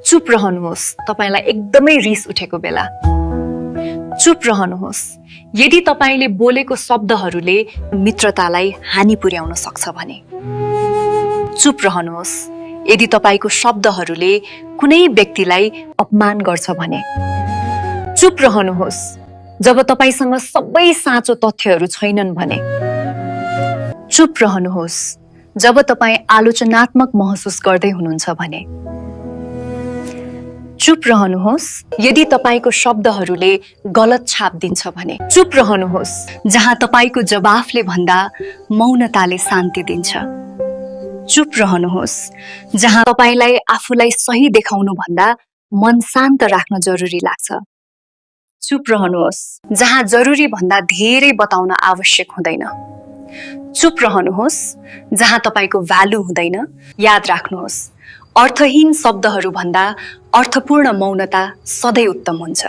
चुप रहनुहोस् तपाईलाई एकदमै रिस उठेको बेला। चुप रहनुहोस् यदि तपाईले बोलेको शब्दहरूले मित्रतालाई हानि पुर्याउन सक्छ भने। चुप रहनुहोस् यदि तपाईको शब्दहरूले कुनै व्यक्तिलाई अपमान गर्छ भने। चुप रहनुहोस् जब तपाईसँग सबै साँचो तथ्यहरू छैनन् भने। चुप रहनुहोस् जब तपाई आलोचनात्मक महसुस गर्दै हुनुहुन्छ भने। चुप रहनुहोस् यदि तपाईको शब्दहरूले गलत छाप दिन्छ भने। चुप रहनुहोस् जहाँ तपाईको जवाफले भन्दा मौनताले शान्ति दिन्छ। चुप रहनुहोस् जहाँ तपाईलाई आफूलाई सही देखाउनु भन्दा मन शान्त राख्न जरुरी लाग्छ। चुप रहनुहोस् जहाँ जरुरी भन्दा धेरै बताउन आवश्यक हुँदैन। चुप रहनुहोस् जहाँ तपाईको भ्यालु हुँदैन। याद राख्नुहोस् अर्थहीन शब्दहरू भन्दा अर्थपूर्ण मौनता सधैँ उत्तम हुन्छ।